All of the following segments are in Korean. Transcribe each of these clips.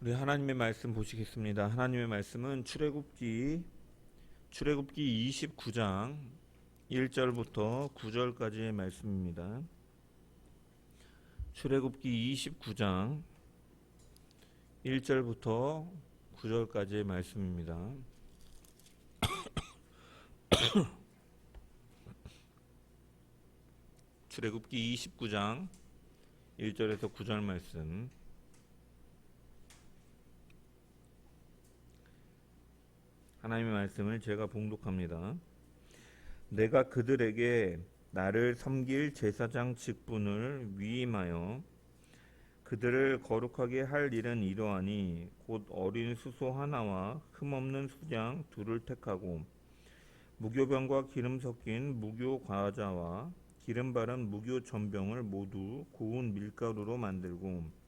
우리 하나님의 말씀 보시겠습니다. 하나님의 말씀은 출애굽기 29장 1절부터 9절까지의 말씀입니다. 출애굽기 29장 1절부터 9절까지의 말씀입니다. 출애굽기 29장 1절에서 9절 말씀. 하나님의 말씀을 제가 봉독합니다. 내가 그들에게 나를 섬길 제사장 직분을 위임하여 그들을 거룩하게 할 일은 이러하니 곧 어린 수소 하나와 흠없는 수양 둘을 택하고 무교병과 기름 섞인 무교 과자와 기름 바른 무교 전병을 모두 고운 밀가루로 만들고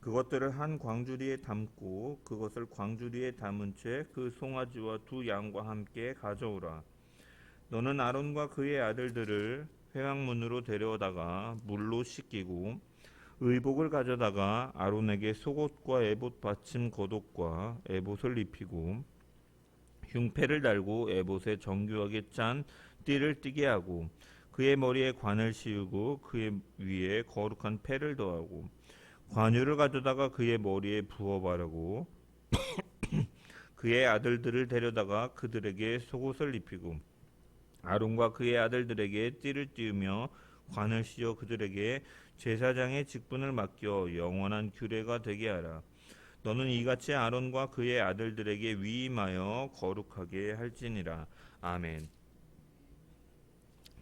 그것들을 한 광주리에 담고 그것을 광주리에 담은 채 그 송아지와 두 양과 함께 가져오라. 너는 아론과 그의 아들들을 회막문으로 데려다가 물로 씻기고 의복을 가져다가 아론에게 속옷과 에봇 받침 겉옷과 에봇을 입히고 흉패를 달고 에봇에 정교하게 짠 띠를 띠게 하고 그의 머리에 관을 씌우고 그의 위에 거룩한 패를 더하고 관유를 가져다가 그의 머리에 부어 바르고 그의 아들들을 데려다가 그들에게 속옷을 입히고 아론과 그의 아들들에게 띠를 띠우며 관을 씌워 그들에게 제사장의 직분을 맡겨 영원한 규례가 되게 하라. 너는 이같이 아론과 그의 아들들에게 위임하여 거룩하게 할지니라. 아멘.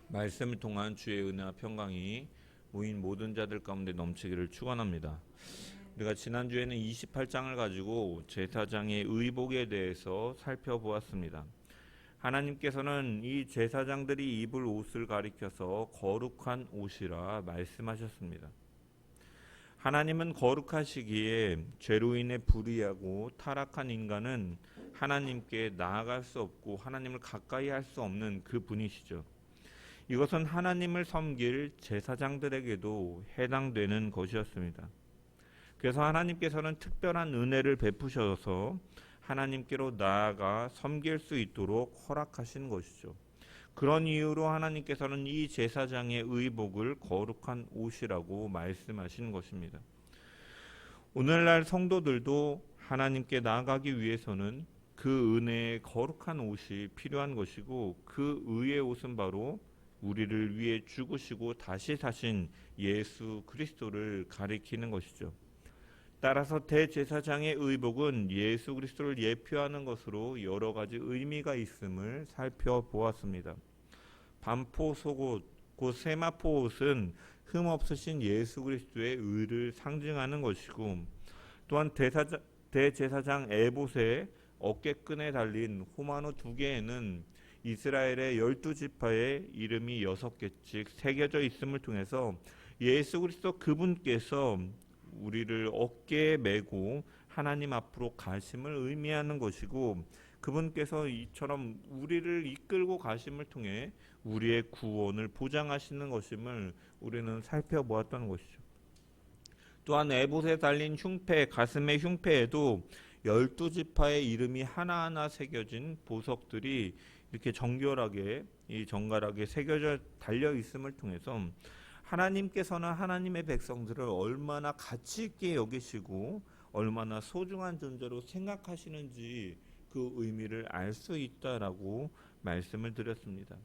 말씀을 통한 주의 은혜와 평강이 모인 모든 자들 가운데 넘치기를 축원합니다. 우리가 지난주에는 28장을 가지고 제사장의 의복에 대해서 살펴보았습니다. 하나님께서는 이 제사장들이 입을 옷을 가리켜서 거룩한 옷이라 말씀하셨습니다. 하나님은 거룩하시기에 죄로 인해 불의하고 타락한 인간은 하나님께 나아갈 수 없고 하나님을 가까이 할 수 없는 그 분이시죠. 이것은 하나님을 섬길 제사장들에게도 해당되는 것이었습니다. 그래서 하나님께서는 특별한 은혜를 베푸셔서 하나님께로 나아가 섬길 수 있도록 허락하신 것이죠. 그런 이유로 하나님께서는 이 제사장의 의복을 거룩한 옷이라고 말씀하신 것입니다. 오늘날 성도들도 하나님께 나아가기 위해서는 그 은혜의 거룩한 옷이 필요한 것이고 그 의의 옷은 바로 우리를 위해 죽으시고 다시 사신 예수 그리스도를 가리키는 것이죠. 따라서 대제사장의 의복은 예수 그리스도를 예표하는 것으로 여러 가지 의미가 있음을 살펴보았습니다. 반포 속옷, 곧 세마포 옷은 흠없으신 예수 그리스도의 의를 상징하는 것이고 또한 대제사장 에봇의 어깨끈에 달린 호마노 2개에는 이스라엘의 12지파의 이름이 6개씩 새겨져 있음을 통해서 예수 그리스도 그분께서 우리를 어깨에 메고 하나님 앞으로 가심을 의미하는 것이고 그분께서 이처럼 우리를 이끌고 가심을 통해 우리의 구원을 보장하시는 것임을 우리는 살펴보았던 것이죠. 또한 에봇에 달린 흉패, 가슴의 흉패에도 12지파의 이름이 하나하나 새겨진 보석들이 이렇게 정결하게 이 정갈하게 새겨져 달려 있음을 통해서 하나님께서는 하나님의 백성들을 얼마나 가치 있게 여기시고 얼마나 소중한 존재로 생각하시는지 그 의미를 알 수 있다라고 말씀을 드렸습니다.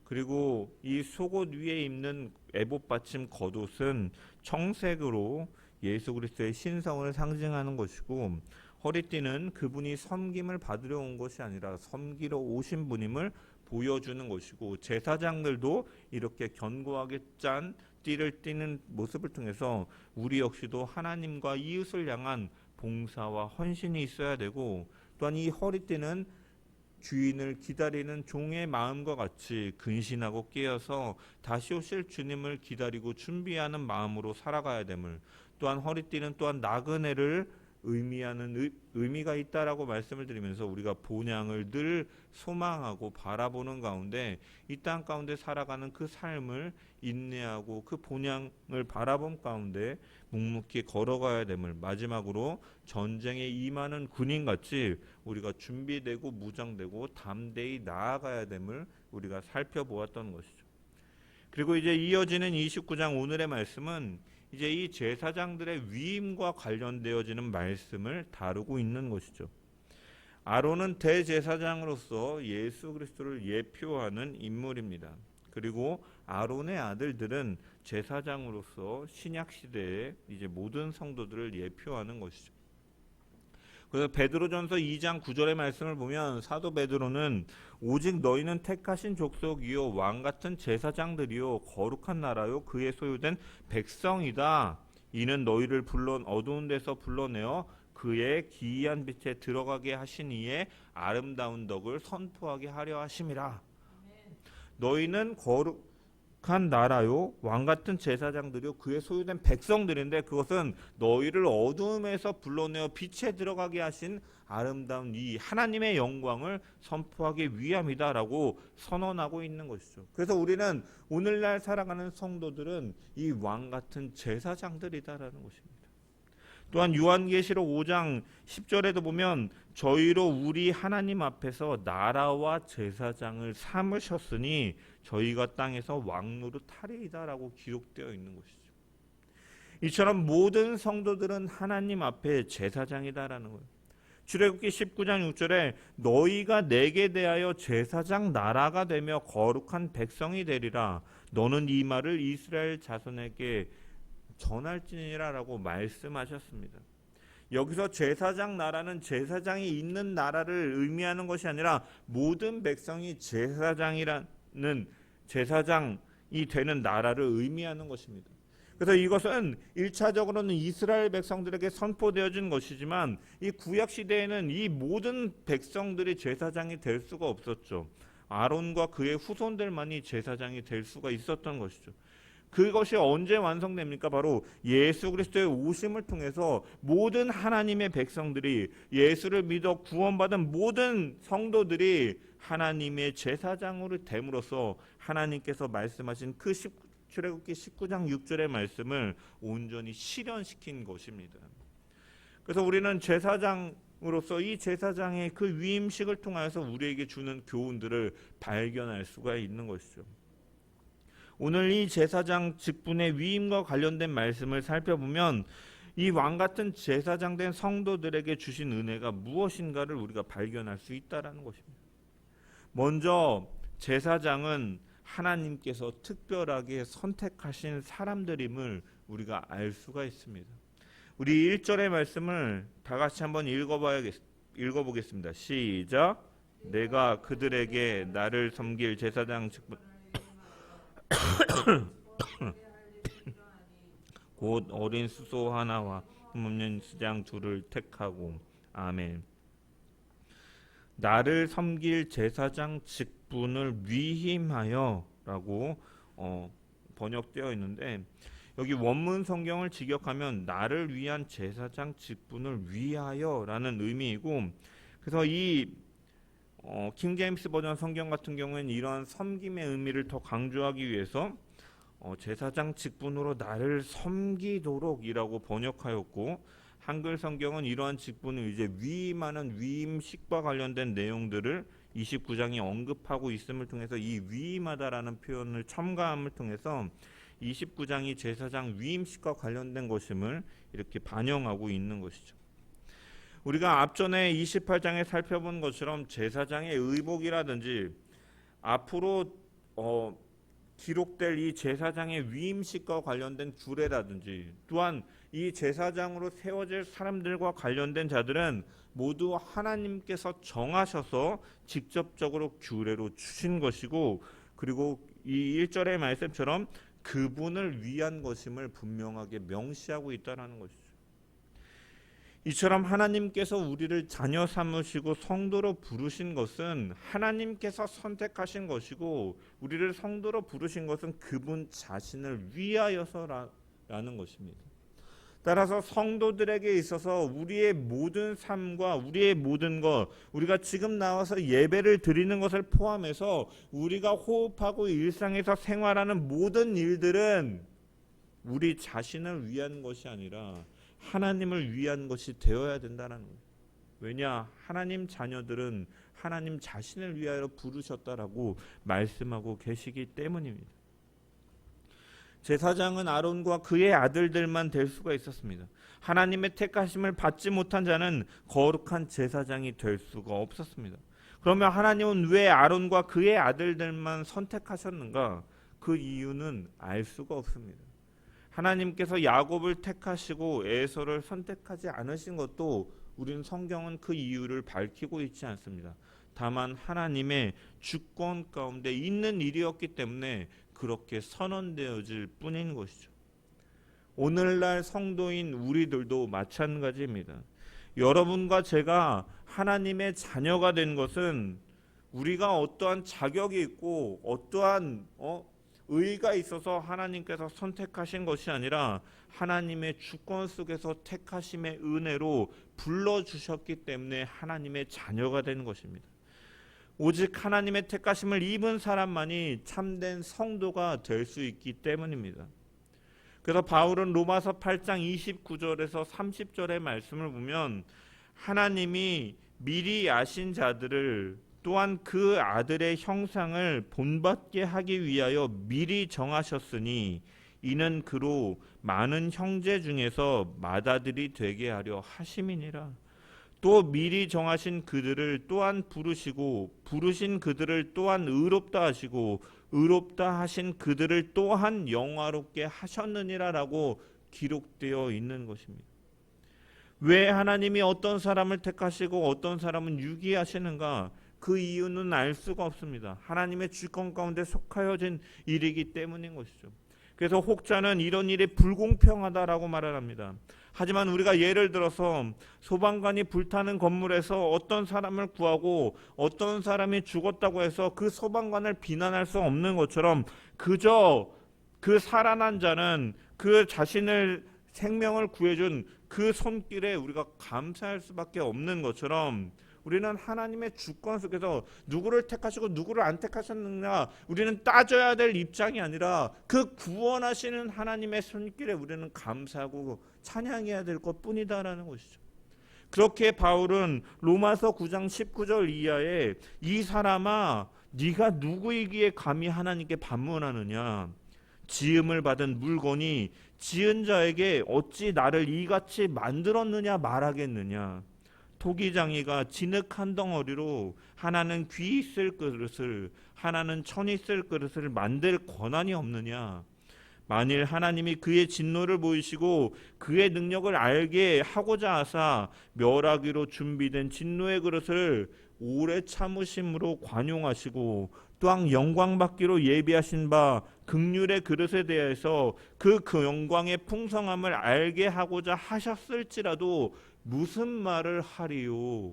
그리고 이 속옷 위에 입는 에봇 받침 겉옷은 청색으로 예수 그리스도의 신성을 상징하는 것이고 허리띠는 그분이 섬김을 받으려 온 것이 아니라 섬기러 오신 분임을 보여주는 것이고 제사장들도 이렇게 견고하게 짠 띠를 띠는 모습을 통해서 우리 역시도 하나님과 이웃을 향한 봉사와 헌신이 있어야 되고 또한 이 허리띠는 주인을 기다리는 종의 마음과 같이 근신하고 깨어서 다시 오실 주님을 기다리고 준비하는 마음으로 살아가야 됨을 또한 허리띠는 또한 나그네를 의미가 있다라고 말씀을 드리면서 우리가 본향을 늘 소망하고 바라보는 가운데 이 땅 가운데 살아가는 그 삶을 인내하고 그 본향을 바라본 가운데 묵묵히 걸어가야 됨을, 마지막으로 전쟁에 임하는 군인같이 우리가 준비되고 무장되고 담대히 나아가야 됨을 우리가 살펴보았던 것이죠. 그리고 이제 이어지는 29장 오늘의 말씀은 이제 이 제사장들의 위임과 관련되어지는 말씀을 다루고 있는 것이죠. 아론은 대제사장으로서 예수 그리스도를 예표하는 인물입니다. 그리고 아론의 아들들은 제사장으로서 신약 시대의 이제 모든 성도들을 예표하는 것이죠. 그래서 베드로전서 2장 9절의 말씀을 보면 사도 베드로는 오직 너희는 택하신 족속이요 왕 같은 제사장들이요 거룩한 나라요 그의 소유된 백성이다. 이는 너희를 어두운 데서 불러내어 그의 기이한 빛에 들어가게 하신 이의 아름다운 덕을 선포하게 하려 하심이라. 너희는 거룩한 나라요 왕 같은 제사장들이요 그의 소유된 백성들인데, 그것은 너희를 어두움에서 불러내어 빛에 들어가게 하신 아름다운 이 하나님의 영광을 선포하기 위함이다라고 선언하고 있는 것이죠. 그래서 우리는 오늘날 살아가는 성도들은 이 왕 같은 제사장들이다라는 것입니다. 또한 요한계시록 5장 10절에도 보면 저희로 우리 하나님 앞에서 나라와 제사장을 삼으셨으니 저희가 땅에서 왕노릇 하리이다라고 기록되어 있는 것이죠. 이처럼 모든 성도들은 하나님 앞에 제사장이다라는 거예요. 출애굽기 19장 6절에 너희가 내게 대하여 제사장 나라가 되며 거룩한 백성이 되리라. 너는 이 말을 이스라엘 자손에게 전할지니라라고 말씀하셨습니다. 여기서 제사장 나라는 제사장이 있는 나라를 의미하는 것이 아니라 모든 백성이 제사장이 되는 나라를 의미하는 것입니다. 그래서 이것은 1차적으로는 이스라엘 백성들에게 선포되어진 것이지만 이 구약 시대에는 이 모든 백성들이 제사장이 될 수가 없었죠. 아론과 그의 후손들만이 제사장이 될 수가 있었던 것이죠. 그것이 언제 완성됩니까? 바로 예수 그리스도의 오심을 통해서 모든 하나님의 백성들이, 예수를 믿어 구원받은 모든 성도들이 하나님의 제사장으로 됨으로써 하나님께서 말씀하신 그 출애굽기 19장 6절의 말씀을 온전히 실현시킨 것입니다. 그래서 우리는 제사장으로서 이 제사장의 그 위임식을 통하여서 우리에게 주는 교훈들을 발견할 수가 있는 것이죠. 오늘 이 제사장 직분의 위임과 관련된 말씀을 살펴보면 이 왕같은 제사장 된 성도들에게 주신 은혜가 무엇인가를 우리가 발견할 수 있다는 것입니다. 먼저 제사장은 하나님께서 특별하게 선택하신 사람들임을 우리가 알 수가 있습니다. 우리 1절의 말씀을 다 같이 한번 읽어보겠습니다. 시작. 내가 그들에게 나를 섬길 제사장 직분 곧 어린 수소 하나와 흠없는 수장 둘을 택하고. 아멘. 나를 섬길 제사장 직분을 위임하여라고 번역되어 있는데, 여기 원문 성경을 직역하면 나를 위한 제사장 직분을 위하여라는 의미이고, 그래서 이 킹제임스 버전 성경 같은 경우에는 이러한 섬김의 의미를 더 강조하기 위해서 제사장 직분으로 나를 섬기도록이라고 번역하였고, 한글 성경은 이러한 직분을 이제 위임하는 위임식과 관련된 내용들을 29장이 언급하고 있음을 통해서 이 위임하다라는 표현을 첨가함을 통해서 29장이 제사장 위임식과 관련된 것임을 이렇게 반영하고 있는 것이죠. 우리가 앞전에 28장에 살펴본 것처럼 제사장의 의복이라든지 앞으로 기록될 이 제사장의 위임식과 관련된 규례라든지, 또한 이 제사장으로 세워질 사람들과 관련된 자들은 모두 하나님께서 정하셔서 직접적으로 규례로 주신 것이고, 그리고 이 1절의 말씀처럼 그분을 위한 것임을 분명하게 명시하고 있다는 것이죠. 이처럼 하나님께서 우리를 자녀 삼으시고 성도로 부르신 것은 하나님께서 선택하신 것이고, 우리를 성도로 부르신 것은 그분 자신을 위하여서라는 것입니다. 따라서 성도들에게 있어서 우리의 모든 삶과 우리의 모든 것, 우리가 지금 나와서 예배를 드리는 것을 포함해서 우리가 호흡하고 일상에서 생활하는 모든 일들은 우리 자신을 위한 것이 아니라 하나님을 위한 것이 되어야 된다는 거예요. 왜냐? 하나님 자녀들은 하나님 자신을 위하여 부르셨다라고 말씀하고 계시기 때문입니다. 제사장은 아론과 그의 아들들만 될 수가 있었습니다. 하나님의 택하심을 받지 못한 자는 거룩한 제사장이 될 수가 없었습니다. 그러면 하나님은 왜 아론과 그의 아들들만 선택하셨는가? 그 이유는 알 수가 없습니다. 하나님께서 야곱을 택하시고 에서를 선택하지 않으신 것도 우리는 성경은 그 이유를 밝히고 있지 않습니다. 다만 하나님의 주권 가운데 있는 일이었기 때문에 그렇게 선언되어질 뿐인 것이죠. 오늘날 성도인 우리들도 마찬가지입니다. 여러분과 제가 하나님의 자녀가 된 것은 우리가 어떠한 자격이 있고 어떠한 의의가 있어서 하나님께서 선택하신 것이 아니라 하나님의 주권 속에서 택하심의 은혜로 불러주셨기 때문에 하나님의 자녀가 되는 것입니다. 오직 하나님의 택하심을 입은 사람만이 참된 성도가 될 수 있기 때문입니다. 그래서 바울은 로마서 8장 29절에서 30절의 말씀을 보면 하나님이 미리 아신 자들을 또한 그 아들의 형상을 본받게 하기 위하여 미리 정하셨으니 이는 그로 많은 형제 중에서 맏아들이 되게 하려 하심이니라. 또 미리 정하신 그들을 또한 부르시고 부르신 그들을 또한 의롭다 하시고 의롭다 하신 그들을 또한 영화롭게 하셨느니라라고 기록되어 있는 것입니다. 왜 하나님이 어떤 사람을 택하시고 어떤 사람은 유기하시는가? 그 이유는 알 수가 없습니다. 하나님의 주권 가운데 속하여진 일이기 때문인 것이죠. 그래서 혹자는 이런 일이 불공평하다라고 말을 합니다. 하지만 우리가 예를 들어서 소방관이 불타는 건물에서 어떤 사람을 구하고 어떤 사람이 죽었다고 해서 그 소방관을 비난할 수 없는 것처럼 그저 그 살아난 자는 그 자신을 생명을 구해준 그 손길에 우리가 감사할 수밖에 없는 것처럼 우리는 하나님의 주권 속에서 누구를 택하시고 누구를 안 택하셨느냐 우리는 따져야 될 입장이 아니라 그 구원하시는 하나님의 손길에 우리는 감사하고 찬양해야 될 것뿐이다라는 것이죠. 그렇게 바울은 로마서 9장 19절 이하에 이 사람아 네가 누구이기에 감히 하나님께 반문하느냐 지음을 받은 물건이 지은 자에게 어찌 나를 이같이 만들었느냐 말하겠느냐 토기장이가 진흙 한 덩어리로 하나는 귀 있을 그릇을 하나는 천 있을 그릇을 만들 권한이 없느냐 만일 하나님이 그의 진노를 보이시고 그의 능력을 알게 하고자 하사 멸하기로 준비된 진노의 그릇을 오래 참으심으로 관용하시고 또한 영광받기로 예비하신 바 긍휼의 그릇에 대해서 그 영광의 풍성함을 알게 하고자 하셨을지라도 무슨 말을 하리요?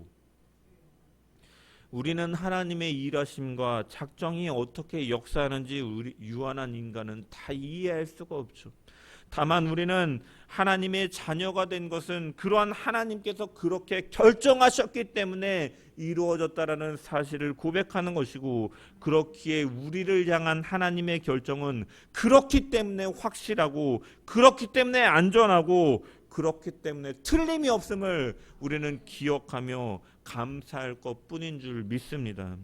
우리는 하나님의 일하심과 작정이 어떻게 역사하는지 유한한 인간은 다 이해할 수가 없죠. 다만 우리는 하나님의 자녀가 된 것은 그러한 하나님께서 그렇게 결정하셨기 때문에 이루어졌다라는 사실을 고백하는 것이고 그렇기에 우리를 향한 하나님의 결정은 그렇기 때문에 확실하고 그렇기 때문에 안전하고 그렇기 때문에 틀림이 없음을 우리는 기억하며 감사할 것뿐인 줄 믿습니다.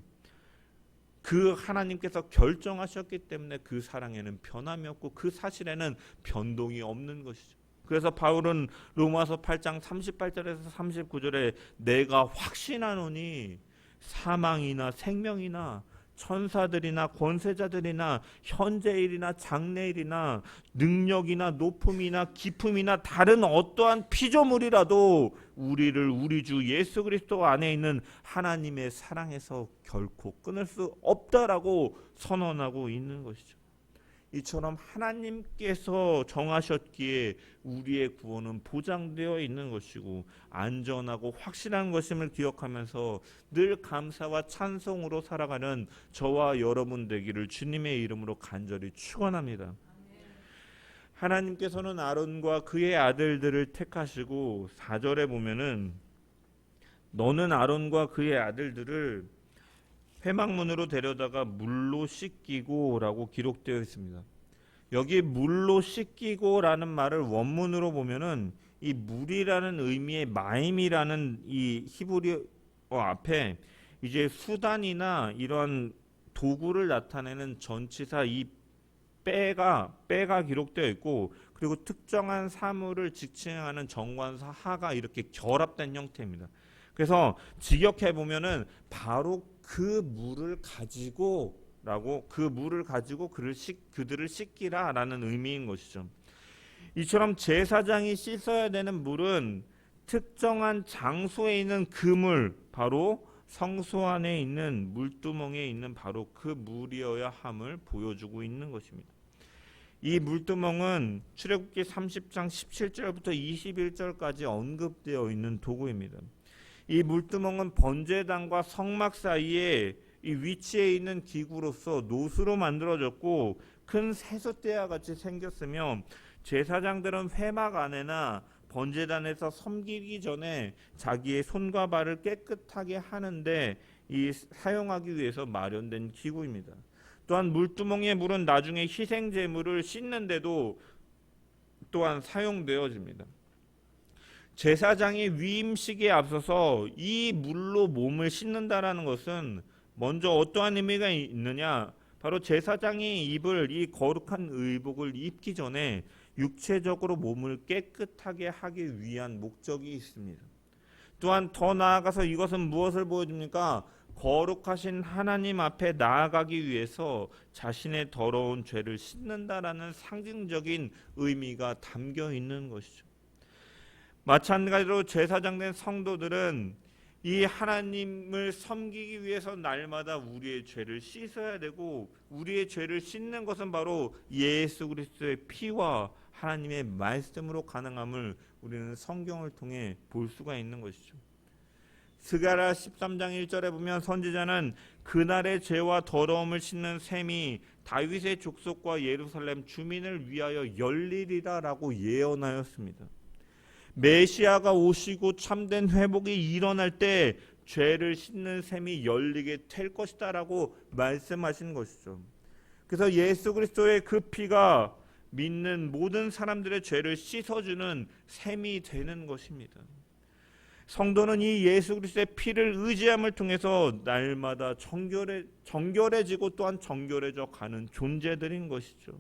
그 하나님께서 결정하셨기 때문에 그 사랑에는 변함이 없고 그 사실에는 변동이 없는 것이죠. 그래서 바울은 로마서 8장 38절에서 39절에 내가 확신하노니 사망이나 생명이나 천사들이나 권세자들이나 현재일이나 장래일이나 능력이나 높음이나 깊음이나 다른 어떠한 피조물이라도 우리를 우리 주 예수 그리스도 안에 있는 하나님의 사랑에서 결코 끊을 수 없다라고 선언하고 있는 것이죠. 이처럼 하나님께서 정하셨기에 우리의 구원은 보장되어 있는 것이고 안전하고 확실한 것임을 기억하면서 늘 감사와 찬송으로 살아가는 저와 여러분 되기를 주님의 이름으로 간절히 축원합니다. 하나님께서는 아론과 그의 아들들을 택하시고 4절에 보면은 너는 아론과 그의 아들들을 회막문으로 데려다가 물로 씻기고라고 기록되어 있습니다. 여기 물로 씻기고라는 말을 원문으로 보면은 이 물이라는 의미의 마임이라는 이 히브리어 앞에 이제 수단이나 이런 도구를 나타내는 전치사 이 빼가 기록되어 있고, 그리고 특정한 사물을 지칭하는 정관사 하가 이렇게 결합된 형태입니다. 그래서 직역해 보면은 바로 그 물을 가지고 그들을 씻기라라는 의미인 것이죠. 이처럼 제사장이 씻어야 되는 물은 특정한 장소에 있는 그 물, 바로 성소 안에 있는 물두멍에 있는 바로 그 물이어야 함을 보여주고 있는 것입니다. 이 물두멍은 출애굽기 30장 17절부터 21절까지 언급되어 있는 도구입니다. 이 물두멍은 번제단과 성막 사이에 이 위치에 있는 기구로서 노수로 만들어졌고 큰 세숫대와 같이 생겼으며, 제사장들은 회막 안에나 번제단에서 섬기기 전에 자기의 손과 발을 깨끗하게 하는데 사용하기 위해서 마련된 기구입니다. 또한 물두멍의 물은 나중에 희생 제물을 씻는데도 또한 사용되어집니다. 제사장이 위임식에 앞서서 이 물로 몸을 씻는다라는 것은 먼저 어떠한 의미가 있느냐, 바로 제사장이 입을 이 거룩한 의복을 입기 전에 육체적으로 몸을 깨끗하게 하기 위한 목적이 있습니다. 또한 더 나아가서 이것은 무엇을 보여줍니까? 거룩하신 하나님 앞에 나아가기 위해서 자신의 더러운 죄를 씻는다라는 상징적인 의미가 담겨 있는 것이죠. 마찬가지로 제사장된 성도들은 이 하나님을 섬기기 위해서 날마다 우리의 죄를 씻어야 되고, 우리의 죄를 씻는 것은 바로 예수 그리스도의 피와 하나님의 말씀으로 가능함을 우리는 성경을 통해 볼 수가 있는 것이죠. 스가랴 13장 1절에 보면 선지자는 그날의 죄와 더러움을 씻는 셈이 다윗의 족속과 예루살렘 주민을 위하여 열리리라 라고 예언하였습니다. 메시아가 오시고 참된 회복이 일어날 때 죄를 씻는 셈이 열리게 될 것이다 라고 말씀하신 것이죠. 그래서 예수 그리스도의 그 피가 믿는 모든 사람들의 죄를 씻어주는 셈이 되는 것입니다. 성도는 이 예수 그리스도의 피를 의지함을 통해서 날마다 정결해지고 또한 정결해져 가는 존재들인 것이죠.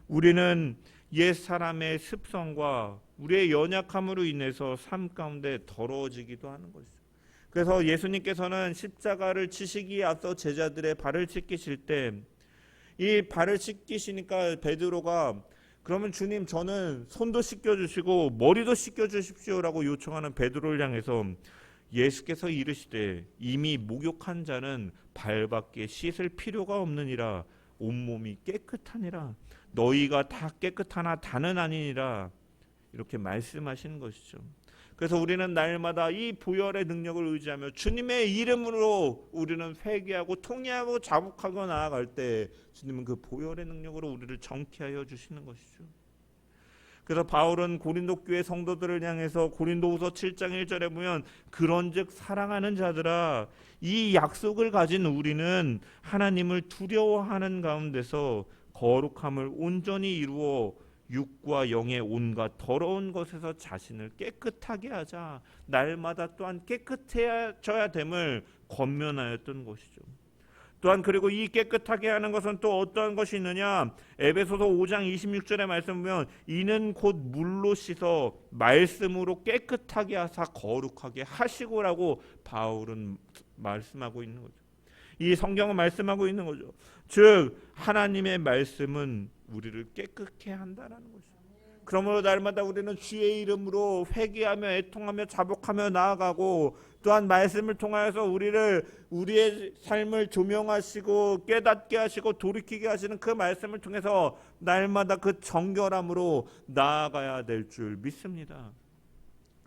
우리는 옛사람의 습성과 우리의 연약함으로 인해서 삶 가운데 더러워지기도 하는 것이죠. 그래서 예수님께서는 십자가를 지시기에 앞서 제자들의 발을 씻기실 때, 이 발을 씻기시니까 베드로가 그러면 주님 저는 손도 씻겨주시고 머리도 씻겨주십시오라고 요청하는 베드로를 향해서 예수께서 이르시되 이미 목욕한 자는 발밖에 씻을 필요가 없느니라, 온몸이 깨끗하니라, 너희가 다 깨끗하나 다는 아니니라, 이렇게 말씀하시는 것이죠. 그래서 우리는 날마다 이 보혈의 능력을 의지하며 주님의 이름으로 우리는 회개하고 통회하고 자복하고 나아갈 때 주님은 그 보혈의 능력으로 우리를 정케하여 주시는 것이죠. 그래서 바울은 고린도 교회 성도들을 향해서 고린도후서 7장 1절에 보면 그런즉 사랑하는 자들아, 이 약속을 가진 우리는 하나님을 두려워하는 가운데서 거룩함을 온전히 이루어 육과 영의 온갖 더러운 것에서 자신을 깨끗하게 하자, 날마다 또한 깨끗해져야 됨을 권면하였던 것이죠. 또한 그리고 이 깨끗하게 하는 것은 또 어떠한 것이 있느냐, 에베소서 5장 26절의 말씀 보면 이는 곧 물로 씻어 말씀으로 깨끗하게 하사 거룩하게 하시고라고 바울은 말씀하고 있는 거죠. 이 성경은 말씀하고 있는 거죠. 즉 하나님의 말씀은 우리를 깨끗게 한다라는 것이죠. 그러므로 날마다 우리는 주의 이름으로 회개하며 애통하며 자복하며 나아가고, 또한 말씀을 통하여서 우리의 삶을 조명하시고 깨닫게 하시고 돌이키게 하시는 그 말씀을 통해서 날마다 그 정결함으로 나아가야 될 줄 믿습니다.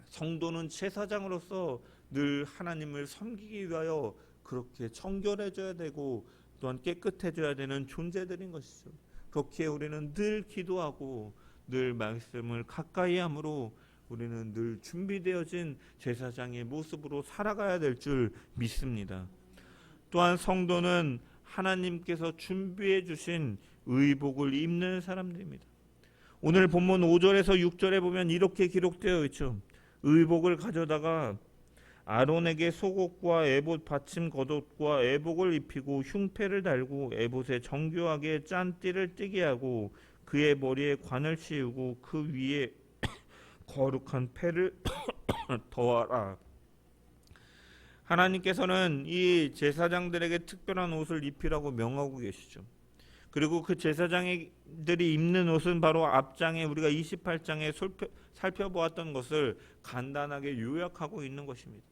성도는 제사장으로서 늘 하나님을 섬기기 위하여 그렇게 정결해져야 되고 또한 깨끗해져야 되는 존재들인 것이죠. 그렇기에 우리는 늘 기도하고 늘 말씀을 가까이 함으로 우리는 늘 준비되어진 제사장의 모습으로 살아가야 될 줄 믿습니다. 또한 성도는 하나님께서 준비해 주신 의복을 입는 사람들입니다. 오늘 본문 5절에서 6절에 보면 이렇게 기록되어 있죠. 의복을 가져다가 아론에게 속옷과 에봇 받침 겉옷과 에복을 입히고 흉패를 달고 에봇에 정교하게 짠 띠를 띠게 하고 그의 머리에 관을 씌우고 그 위에 거룩한 패를 더하라. 하나님께서는 이 제사장들에게 특별한 옷을 입히라고 명하고 계시죠. 그리고 그 제사장들이 입는 옷은 바로 앞장에 우리가 28장에 살펴보았던 것을 간단하게 요약하고 있는 것입니다.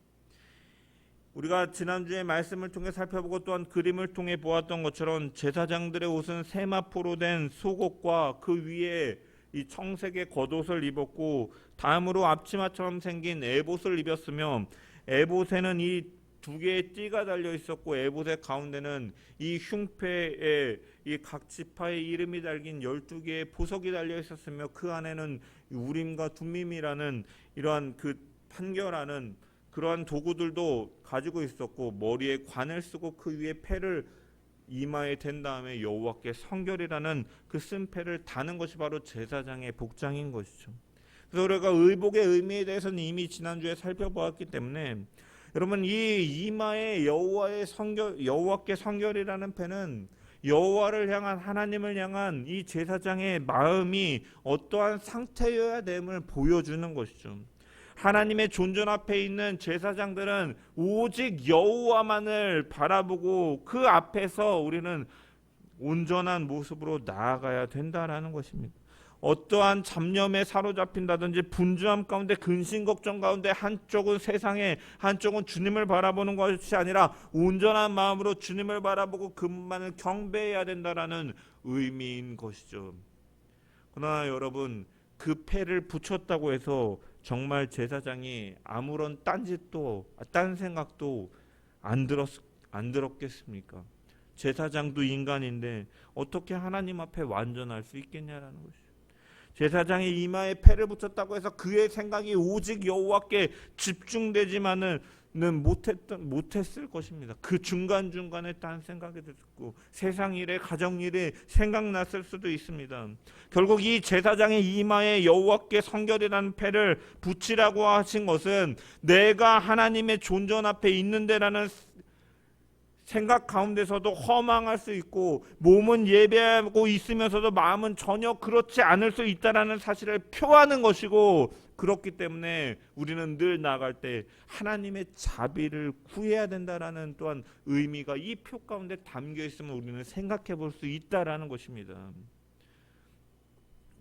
우리가 지난주에 말씀을 통해 살펴보고 또한 그림을 통해 보았던 것처럼 제사장들의 옷은 세마포로 된 속옷과 그 위에 이 청색의 겉옷을 입었고 다음으로 앞치마처럼 생긴 에봇을 입었으며 에봇에는 이 두 개의 띠가 달려 있었고 에봇의 가운데는 이 흉패에 이 각 지파의 이름이 달린 12개의 보석이 달려 있었으며 그 안에는 우림과 둠밈이라는 이러한 그 판결하는 그러한 도구들도 가지고 있었고 머리에 관을 쓰고 그 위에 패를 이마에 댄 다음에 여호와께 성결이라는 그 쓴 패를 다는 것이 바로 제사장의 복장인 것이죠. 그래서 우리가 의복의 의미에 대해서는 이미 지난주에 살펴보았기 때문에 여러분 이 이마에 여호와께 성결이라는 패는 여호와를 향한 하나님을 향한 이 제사장의 마음이 어떠한 상태여야 됨을 보여주는 것이죠. 하나님의 존전 앞에 있는 제사장들은 오직 여호와만을 바라보고 그 앞에서 우리는 온전한 모습으로 나아가야 된다라는 것입니다. 어떠한 잡념에 사로잡힌다든지 분주함 가운데 근심 걱정 가운데 한쪽은 세상에 한쪽은 주님을 바라보는 것이 아니라 온전한 마음으로 주님을 바라보고 그분만을 경배해야 된다라는 의미인 것이죠. 그러나 여러분 그 패를 붙였다고 해서 정말 제사장이 아무런 딴 생각도 안 들었겠습니까? 제사장도 인간인데 어떻게 하나님 앞에 완전할 수 있겠냐라는 것이죠. 제사장이 이마에 패를 붙였다고 해서 그의 생각이 오직 여호와께 집중되지만은 못했을 것입니다. 그 중간중간에 딴 생각이 들고 세상 일에 가정 일에 생각났을 수도 있습니다. 결국 이 제사장의 이마에 여호와께 성결이라는 패를 붙이라고 하신 것은 내가 하나님의 존전 앞에 있는데라는 생각 가운데서도 허망할 수 있고 몸은 예배하고 있으면서도 마음은 전혀 그렇지 않을 수 있다라는 사실을 표하는 것이고 그렇기 때문에 우리는 늘 나아갈 때 하나님의 자비를 구해야 된다라는 또한 의미가 이 표 가운데 담겨 있으면 우리는 생각해 볼 수 있다라는 것입니다.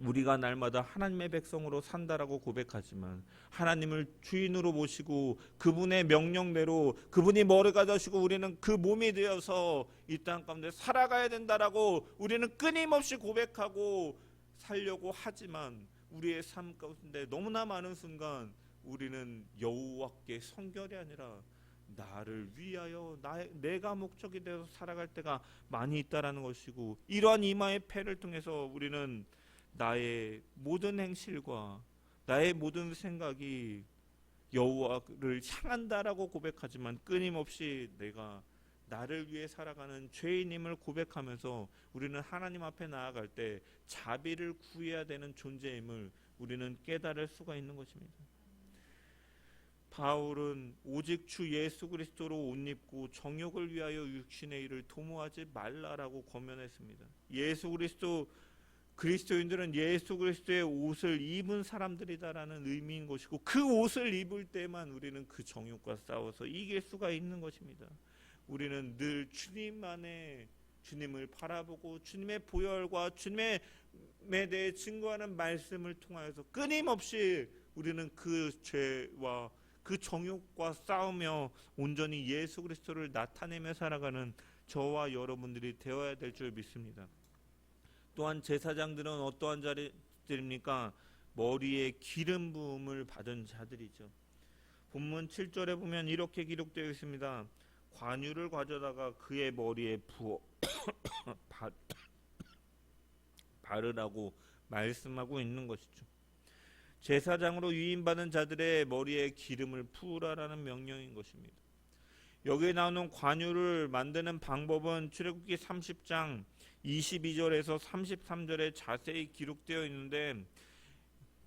우리가 날마다 하나님의 백성으로 산다라고 고백하지만 하나님을 주인으로 모시고 그분의 명령대로 그분이 머리가 되시고 우리는 그 몸이 되어서 이 땅 가운데 살아가야 된다라고 우리는 끊임없이 고백하고 살려고 하지만 우리의 삶 가운데 너무나 많은 순간 우리는 여호와께 성결이 아니라 나를 위하여 내가 목적이 되어서 살아갈 때가 많이 있다라는 것이고 이러한 이마의 패를 통해서 우리는 나의 모든 행실과 나의 모든 생각이 여호와를 향한다라고 고백하지만 끊임없이 내가 나를 위해 살아가는 죄인임을 고백하면서 우리는 하나님 앞에 나아갈 때 자비를 구해야 되는 존재임을 우리는 깨달을 수가 있는 것입니다. 바울은 오직 주 예수 그리스도로 옷 입고 정욕을 위하여 육신의 일을 도모하지 말라라고 권면했습니다. 그리스도인들은 예수 그리스도의 옷을 입은 사람들이다라는 의미인 것이고 그 옷을 입을 때만 우리는 그 정욕과 싸워서 이길 수가 있는 것입니다. 우리는 늘 주님 안에 주님을 바라보고 주님의 보혈과 주님에 대해 증거하는 말씀을 통하여서 끊임없이 우리는 그 죄와 그 정욕과 싸우며 온전히 예수 그리스도를 나타내며 살아가는 저와 여러분들이 되어야 될 줄 믿습니다. 또한 제사장들은 어떠한 자들입니까? 머리에 기름 부음을 받은 자들이죠. 본문 7절에 보면 이렇게 기록되어 있습니다. 관유를 가져다가 그의 머리에 부어 바르라고 말씀하고 있는 것이죠. 제사장으로 위임받은 자들의 머리에 기름을 부으라라는 명령인 것입니다. 여기에 나오는 관유를 만드는 방법은 출애굽기 30장 22절에서 33절에 자세히 기록되어 있는데,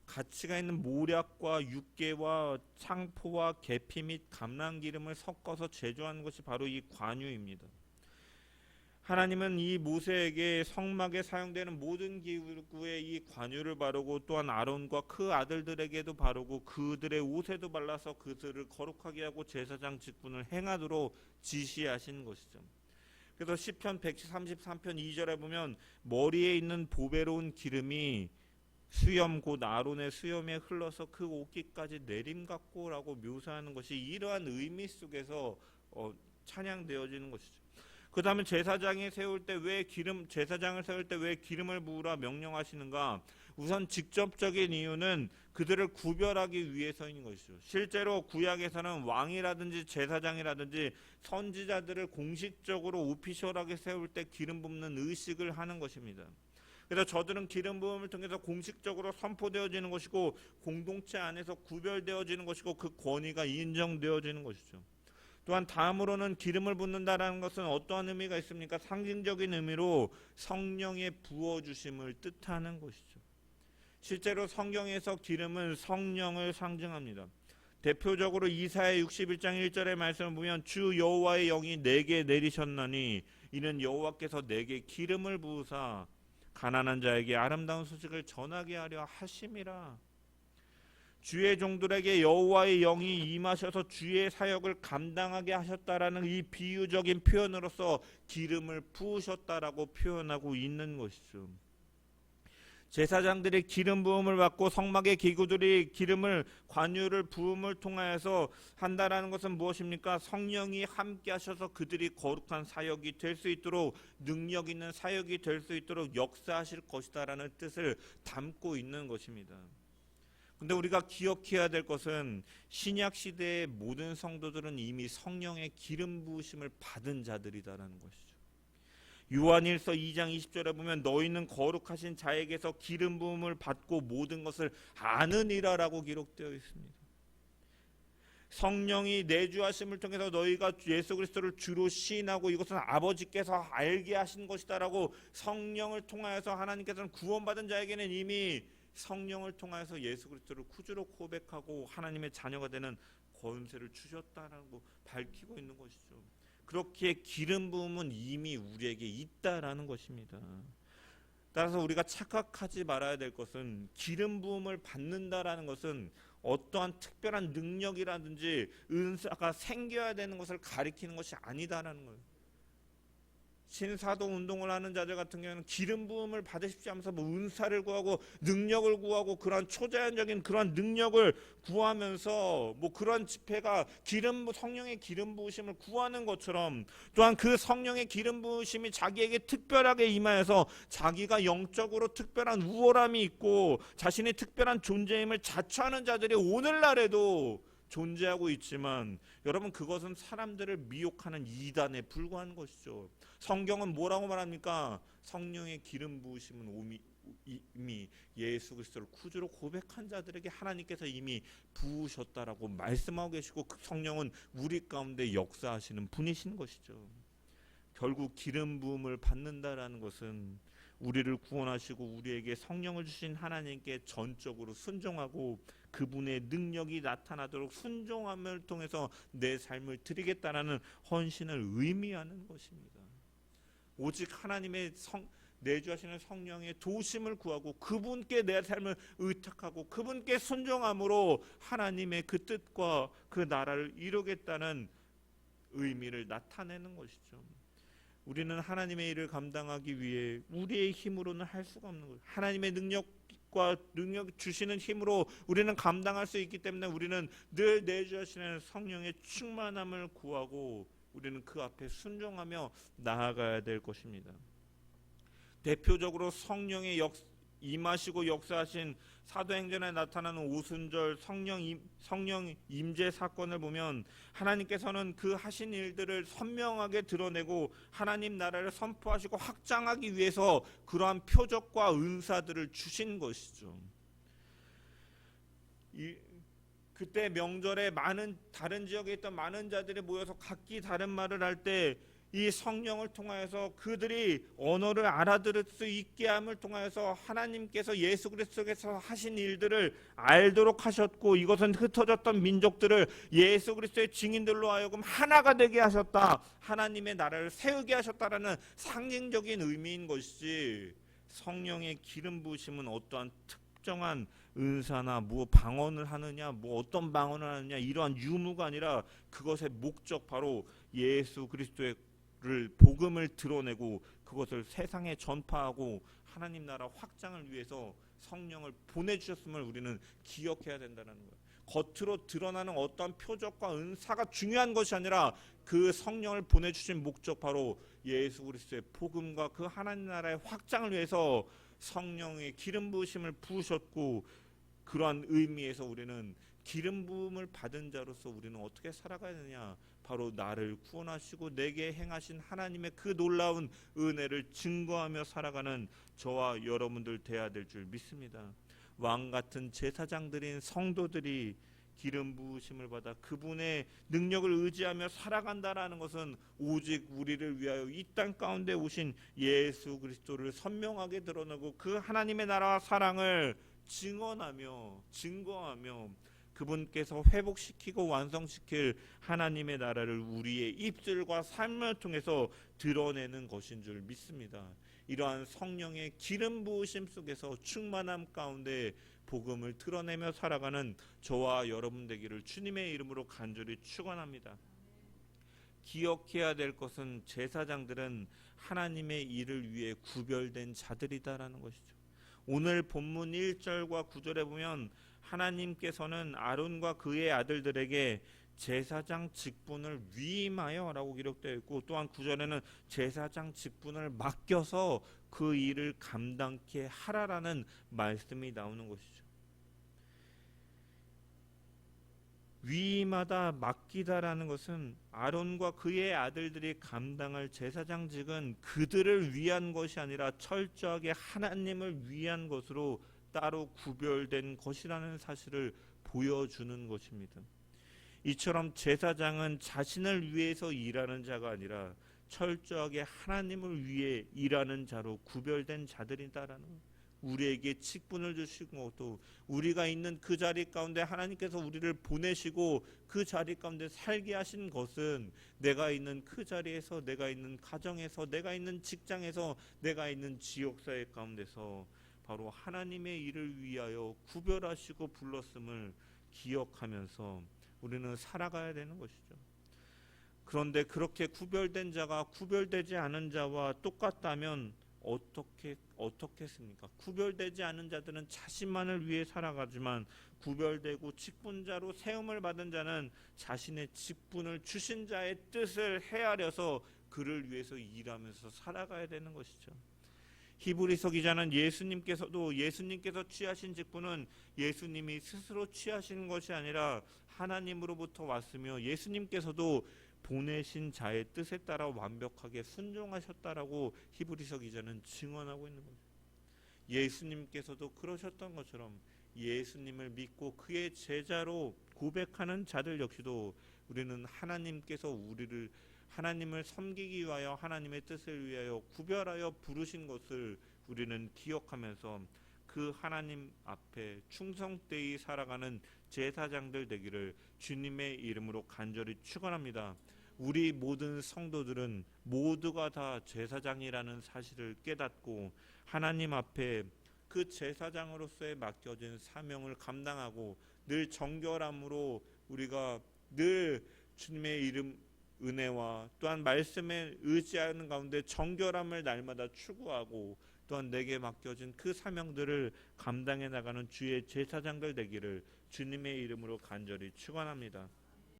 가치가 있는 모략과 육개와 창포와 계피 및 감람기름을 섞어서 제조한 것이 바로 이 관유입니다. 하나님은 이 모세에게 성막에 사용되는 모든 기구에 이 관유를 바르고, 또한 아론과 그 아들들에게도 바르고 그들의 옷에도 발라서 그들을 거룩하게 하고 제사장 직분을 행하도록 지시하신 것이죠. 그래서 시편 133편 2절에 보면 머리에 있는 보배로운 기름이 수염 곧 아론의 수염에 흘러서 그 옷깃까지 내림 같고라고 묘사하는 것이 이러한 의미 속에서 찬양되어지는 것이죠. 그 다음에 제사장을 세울 때 왜 기름을 부으라 명령하시는가? 우선 직접적인 이유는 그들을 구별하기 위해서인 것이죠. 실제로 구약에서는 왕이라든지 제사장이라든지 선지자들을 공식적으로 오피셜하게 세울 때 기름 붓는 의식을 하는 것입니다. 그래서 저들은 기름 부음을 통해서 공식적으로 선포되어지는 것이고, 공동체 안에서 구별되어지는 것이고, 그 권위가 인정되어지는 것이죠. 또한 다음으로는 기름을 붓는다라는 것은 어떠한 의미가 있습니까? 상징적인 의미로 성령의 부어주심을 뜻하는 것이죠. 실제로 성경에서 기름은 성령을 상징합니다. 대표적으로 이사야 61장 1절의 말씀을 보면 주 여호와의 영이 내게 내리셨나니 이는 여호와께서 내게 기름을 부으사 가난한 자에게 아름다운 소식을 전하게 하려 하심이라. 주의 종들에게 여호와의 영이 임하셔서 주의 사역을 감당하게 하셨다라는 이 비유적인 표현으로서 기름을 부으셨다라고 표현하고 있는 것이죠. 제사장들이 기름 부음을 받고 성막의 기구들이 관유를 부음을 통하여서 한다라는 것은 무엇입니까? 성령이 함께 하셔서 그들이 거룩한 사역이 될 수 있도록, 능력 있는 사역이 될 수 있도록 역사하실 것이다라는 뜻을 담고 있는 것입니다. 근데 우리가 기억해야 될 것은 신약 시대의 모든 성도들은 이미 성령의 기름 부으심을 받은 자들이다라는 것이죠. 요한일서 2장 20절에 보면 너희는 거룩하신 자에게서 기름 부음을 받고 모든 것을 아느니라라고 기록되어 있습니다. 성령이 내주하심을 통해서 너희가 예수 그리스도를 주로 시인하고 이것은 아버지께서 알게 하신 것이다라고 성령을 통하여서 하나님께서는 구원받은 자에게는 이미 성령을 통하여서 예수 그리스도를 구주로 고백하고 하나님의 자녀가 되는 권세를 주셨다라고 밝히고 있는 것이죠. 그렇게 기름 부음은 이미 우리에게 있다라는 것입니다. 따라서 우리가 착각하지 말아야 될 것은 기름 부음을 받는다라는 것은 어떠한 특별한 능력이라든지 은사가 생겨야 되는 것을 가리키는 것이 아니다라는 거예요. 신사도 운동을 하는 자들 같은 경우는 기름 부음을 받으십시오 하면서 은사를 구하고 능력을 구하고 그런 초자연적인 그런 능력을 구하면서 그런 집회가 성령의 기름 부으심을 구하는 것처럼, 또한 그 성령의 기름 부으심이 자기에게 특별하게 임하여서 자기가 영적으로 특별한 우월함이 있고 자신의 특별한 존재임을 자처하는 자들이 오늘날에도 존재하고 있지만, 여러분 그것은 사람들을 미혹하는 이단에 불과한 것이죠. 성경은 뭐라고 말합니까? 성령의 기름 부으심은 이미 예수 그리스도를 구주로 고백한 자들에게 하나님께서 이미 부으셨다라고 말씀하고 계시고, 그 성령은 우리 가운데 역사하시는 분이신 것이죠. 결국 기름 부음을 받는다라는 것은 우리를 구원하시고 우리에게 성령을 주신 하나님께 전적으로 순종하고 그분의 능력이 나타나도록 순종함을 통해서 내 삶을 드리겠다라는 헌신을 의미하는 것입니다. 오직 하나님의 내주하시는 성령의 도우심을 구하고 그분께 내 삶을 의탁하고 그분께 순종함으로 하나님의 그 뜻과 그 나라를 이루겠다는 의미를 나타내는 것이죠. 우리는 하나님의 일을 감당하기 위해 우리의 힘으로는 할 수가 없는 거예요. 하나님의 능력과 능력 주시는 힘으로 우리는 감당할 수 있기 때문에 우리는 늘 내주하시는 성령의 충만함을 구하고 우리는 그 앞에 순종하며 나아가야 될 것입니다. 대표적으로 성령의 임하시고 역사하신 사도행전에 나타나는 오순절 성령 임재 사건을 보면 하나님께서는 그 하신 일들을 선명하게 드러내고 하나님 나라를 선포하시고 확장하기 위해서 그러한 표적과 은사들을 주신 것이죠. 그때 명절에 많은 다른 지역에 있던 많은 자들이 모여서 각기 다른 말을 할 때 이 성령을 통하여서 그들이 언어를 알아들을 수 있게 함을 통하여서 하나님께서 예수 그리스도께서 하신 일들을 알도록 하셨고, 이것은 흩어졌던 민족들을 예수 그리스도의 증인들로 하여금 하나가 되게 하셨다, 하나님의 나라를 세우게 하셨다라는 상징적인 의미인 것이지, 성령의 기름 부으심은 어떠한 특정한 은사나 뭐 방언을 하느냐, 뭐 어떤 방언을 하느냐, 이러한 유무가 아니라 그것의 목적, 바로 예수 그리스도의 복음을 드러내고 그것을 세상에 전파하고 하나님 나라 확장을 위해서 성령을 보내주셨음을 우리는 기억해야 된다는 거예요. 겉으로 드러나는 어떤 표적과 은사가 중요한 것이 아니라 그 성령을 보내주신 목적, 바로 예수 그리스도의 복음과 그 하나님 나라의 확장을 위해서 성령의 기름 부으심을 부으셨고, 그러한 의미에서 우리는 기름 부음을 받은 자로서 우리는 어떻게 살아가야 되느냐, 바로 나를 구원하시고 내게 행하신 하나님의 그 놀라운 은혜를 증거하며 살아가는 저와 여러분들 되어야 될 줄 믿습니다. 왕같은 제사장들인 성도들이 기름 부으심을 받아 그분의 능력을 의지하며 살아간다라는 것은 오직 우리를 위하여 이 땅 가운데 오신 예수 그리스도를 선명하게 드러내고 그 하나님의 나라와 사랑을 증언하며 증거하며 그분께서 회복시키고 완성시킬 하나님의 나라를 우리의 입술과 삶을 통해서 드러내는 것인 줄 믿습니다. 이러한 성령의 기름 부으심 속에서 충만함 가운데 복음을 드러내며 살아가는 저와 여러분 되기를 주님의 이름으로 간절히 축원합니다. 기억해야 될 것은 제사장들은 하나님의 일을 위해 구별된 자들이다라는 것이죠. 오늘 본문 1절과 9절에 보면 하나님께서는 아론과 그의 아들들에게 제사장 직분을 위임하여 라고 기록되어 있고, 또한 9절에는 제사장 직분을 맡겨서 그 일을 감당케 하라라는 말씀이 나오는 것이죠. 위임하다, 맡기다라는 것은 아론과 그의 아들들이 감당할 제사장직은 그들을 위한 것이 아니라 철저하게 하나님을 위한 것으로 따로 구별된 것이라는 사실을 보여주는 것입니다. 이처럼 제사장은 자신을 위해서 일하는 자가 아니라 철저하게 하나님을 위해 일하는 자로 구별된 자들이다라는 것. 우리에게 직분을 주시고 또 우리가 있는 그 자리 가운데 하나님께서 우리를 보내시고 그 자리 가운데 살게 하신 것은 내가 있는 그 자리에서, 내가 있는 가정에서, 내가 있는 직장에서, 내가 있는 지역사회 가운데서 바로 하나님의 일을 위하여 구별하시고 불렀음을 기억하면서 우리는 살아가야 되는 것이죠. 그런데 그렇게 구별된 자가 구별되지 않은 자와 똑같다면 어떻겠습니까? 구별되지 않은 자들은 자신만을 위해 살아가지만, 구별되고 직분자로 세움을 받은 자는 자신의 직분을 주신 자의 뜻을 헤아려서 그를 위해서 일하면서 살아가야 되는 것이죠. 히브리서 기자는 예수님께서 취하신 직분은 예수님이 스스로 취하신 것이 아니라 하나님으로부터 왔으며 예수님께서도 보내신 자의 뜻에 따라 완벽하게 순종하셨다라고 히브리서 기자는 증언하고 있는 거죠. 예수님께서도 그러셨던 것처럼 예수님을 믿고 그의 제자로 고백하는 자들 역시도 우리는 하나님을 섬기기 위하여 하나님의 뜻을 위하여 구별하여 부르신 것을 우리는 기억하면서 그 하나님 앞에 충성되이 살아가는 제사장들 되기를 주님의 이름으로 간절히 축원합니다. 우리 모든 성도들은 모두가 다 제사장이라는 사실을 깨닫고 하나님 앞에 그 제사장으로서의 맡겨진 사명을 감당하고 늘 정결함으로 우리가 늘 주님의 이름 은혜와 또한 말씀에 의지하는 가운데 정결함을 날마다 추구하고 또한 내게 맡겨진 그 사명들을 감당해 나가는 주의 제사장들 되기를 주님의 이름으로 간절히 축원합니다.